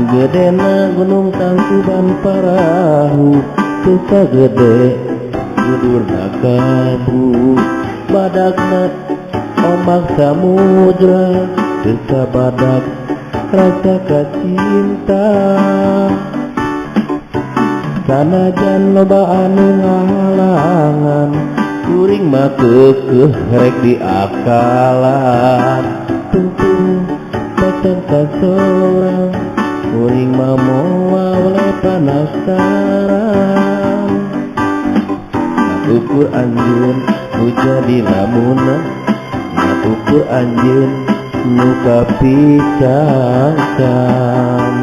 Gedena gunung Tangkuban Parahu teu gede gedurna kabu badakna ombak samudra teu badak rasa kacinta sanajan loba anu ngahalangan kuring mah keukeuh rek diakalan tungtung datang ka sorang kuring mah moal we penasaran ngatukur anjeun nu jadi lamunan ngatukur anjeun nu kapicangkan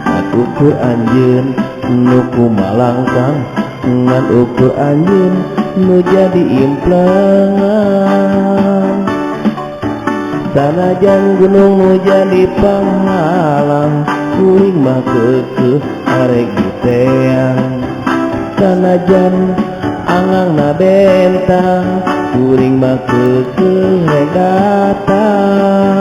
ngatukur anjeun nu kumalangkang ngan ukur anjeun nu jadi implengan sanajan gunung nu jadi panghalang kuring mah keukeuh arek diteang sanajan angangna bentang kuring mah keukeuh rek datang.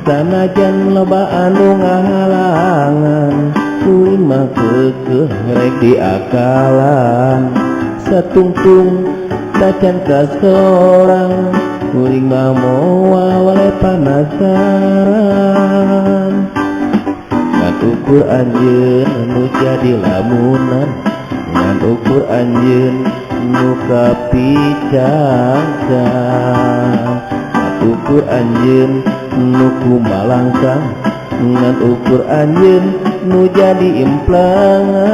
Sanajan loba anu ngahalangan kuring mah keukeuh rek diakalan satungtung tacan ka sorang kuring mah moal we panasaran ngan ukur anjeun nu jadi lamunan ngan ukur anjeun nu kapicangkan ngan ukur anjeun nu kumalangkang ngan ukur anjeun nu jadi implengan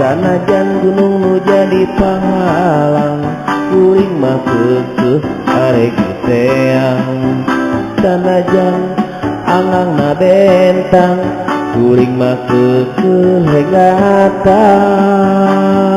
sanajan gunung nu jadi panghalang kuring mah keukeuh arek diteang sanajan angangna bentang kuring mah keukeuh rek datang.